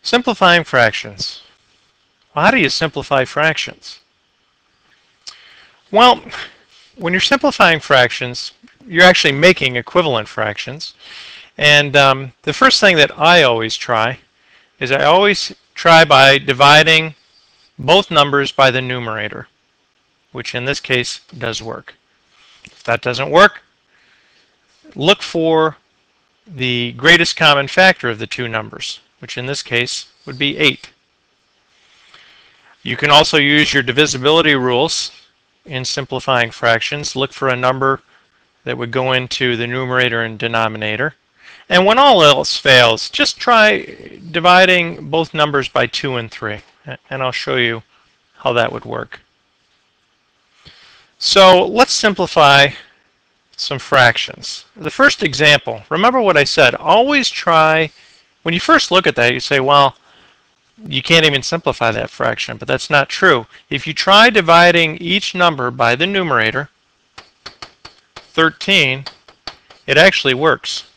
Simplifying fractions. Well, how do you simplify fractions? Well, when you're simplifying fractions, you're actually making equivalent fractions. And the first thing that I always try is I always try by dividing both numbers by the numerator, which in this case does work. If that doesn't work, look for the greatest common factor of the two numbers, which in this case would be 8. You can also use your divisibility rules in simplifying fractions. Look for a number that would go into the numerator and denominator. And when all else fails, just try dividing both numbers by 2 and 3. And I'll show you how that would work. So let's simplify some fractions. The first example, remember what I said, always try, when you first look at that, you say, well, you can't even simplify that fraction, but that's not true. If you try dividing each number by the numerator, 13, it actually works.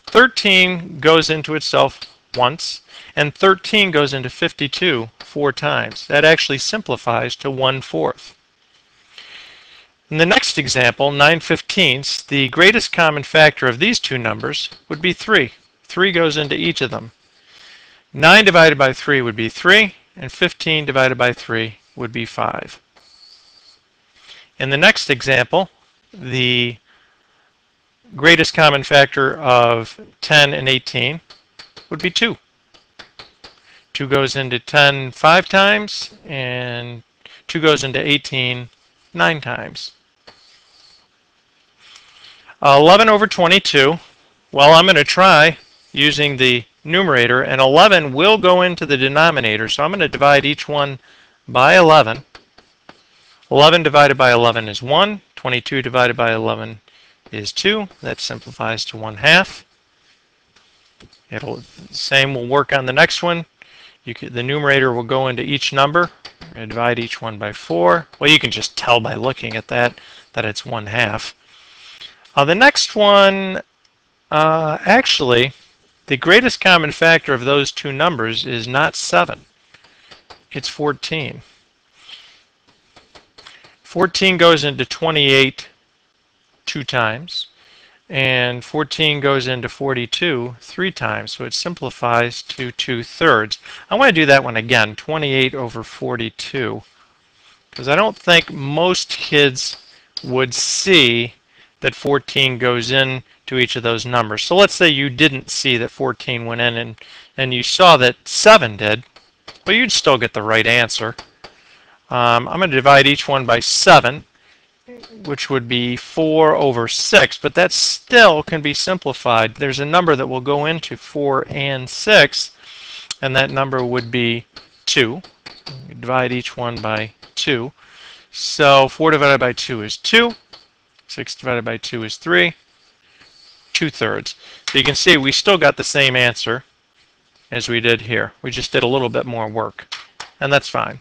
13 goes into itself once, and 13 goes into 52 4 times. That actually simplifies to 1/4. In the next example, 9/15, the greatest common factor of these two numbers would be 3. 3 goes into each of them. 9 divided by 3 would be 3, and 15 divided by 3 would be 5. In the next example, the greatest common factor of 10 and 18 would be 2. 2 goes into 10 5 times, and 2 goes into 18 9 times. 11 over 22, well, I'm going to try using the numerator, and 11 will go into the denominator, so I'm going to divide each one by 11. 11 divided by 11 is 1. 22 divided by 11 is 2. That simplifies to 1/2. Same will work on the next one. The numerator will go into each number. I'm going to divide each one by 4. Well, you can just tell by looking at that it's 1/2. The next one, actually, the greatest common factor of those two numbers is not 7. It's 14. 14 goes into 28 2 times, and 14 goes into 42 3 times, so it simplifies to 2/3. I want to do that one again, 28 over 42, because I don't think most kids would see that 14 goes in to each of those numbers. So let's say you didn't see that 14 went in and you saw that 7 did. Well, you'd still get the right answer. I'm going to divide each one by 7, which would be 4 over 6, but that still can be simplified. There's a number that will go into 4 and 6, and that number would be 2. Divide each one by 2. So 4 divided by 2 is 2. 6 divided by 2 is 3. 2/3. So you can see we still got the same answer as we did here. We just did a little bit more work, and that's fine.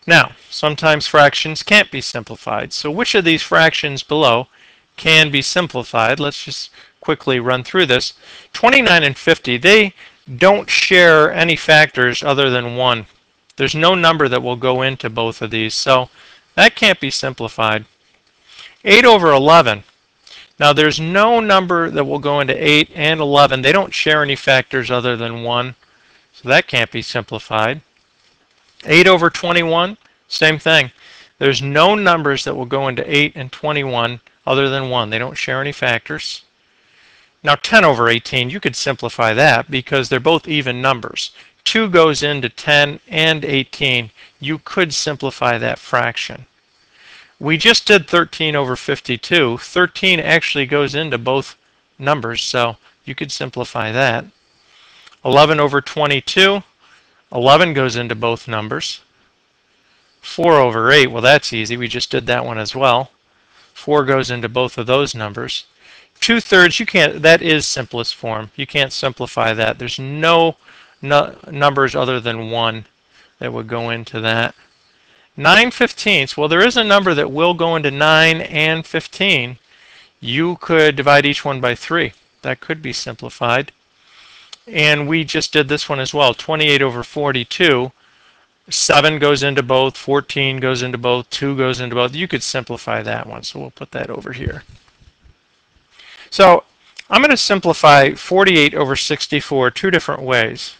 Now, sometimes fractions can't be simplified. So which of these fractions below can be simplified? Let's just quickly run through this. 29 and 50, they don't share any factors other than 1. There's no number that will go into both of these, so that can't be simplified. 8 over 11. Now there's no number that will go into 8 and 11. They don't share any factors other than 1, so that can't be simplified. 8 over 21, same thing. There's no numbers that will go into 8 and 21 other than 1. They don't share any factors. Now 10 over 18, you could simplify that because they're both even numbers. 2 goes into 10 and 18. You could simplify that fraction. We just did 13 over 52. 13 actually goes into both numbers, so you could simplify that. 11 over 22. 11 goes into both numbers. 4 over 8, well, that's easy. We just did that one as well. 4 goes into both of those numbers. 2/3, you can't, that is simplest form. You can't simplify that. There's no numbers other than 1 that would go into that. 9/15, well, there is a number that will go into 9 and 15. You could divide each one by 3. That could be simplified. And we just did this one as well, 28 over 42. 7 goes into both, 14 goes into both, 2 goes into both. You could simplify that one, so we'll put that over here. So I'm going to simplify 48 over 64 two different ways.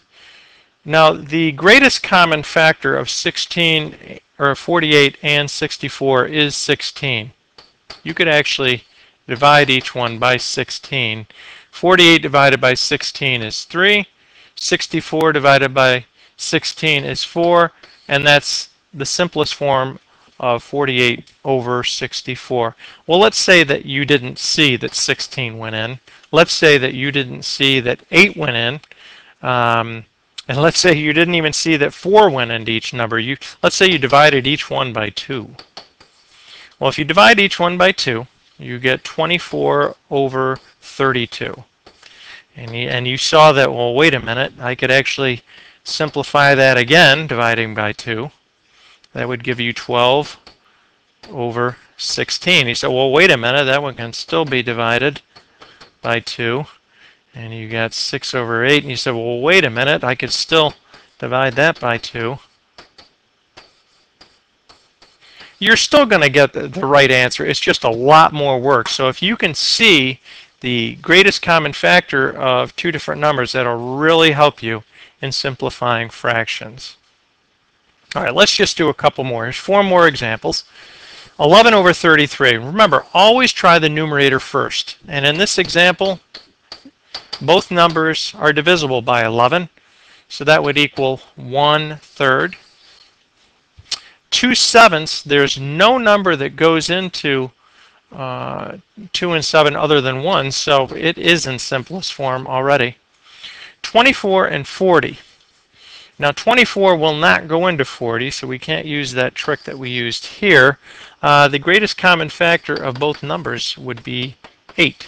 Now, the greatest common factor of 16 or 48 and 64 is 16. You could actually divide each one by 16. 48 divided by 16 is 3. 64 divided by 16 is 4. And that's the simplest form of 48 over 64. Well, let's say that you didn't see that 16 went in. Let's say that you didn't see that 8 went in. And let's say you didn't even see that 4 went into each number. Let's say you divided each one by 2. Well, if you divide each one by 2, you get 24 over 32. And you saw that, well, wait a minute, I could actually simplify that again, dividing by 2. That would give you 12 over 16. You said, well, wait a minute, that one can still be divided by 2. And you got 6 over 8. And you said, well, wait a minute, I could still divide that by 2. You're still going to get the right answer. It's just a lot more work. So if you can see the greatest common factor of two different numbers, that'll really help you in simplifying fractions. All right, let's just do a couple more. Here's 4 more examples. 11 over 33. Remember, always try the numerator first. And in this example, both numbers are divisible by 11. So that would equal 1/3. 2/7, there's no number that goes into 2 and 7 other than 1, so it is in simplest form already. 24 and 40. Now 24 will not go into 40, so we can't use that trick that we used here. The greatest common factor of both numbers would be 8.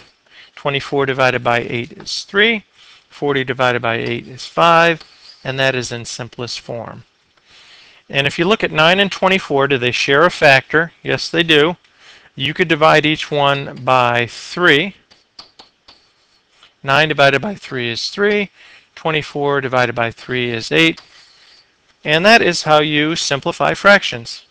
24 divided by 8 is 3. 40 divided by 8 is 5, and that is in simplest form. And if you look at 9 and 24, do they share a factor? Yes, they do. You could divide each one by 3. 9 divided by 3 is 3. 24 divided by 3 is 8. And that is how you simplify fractions.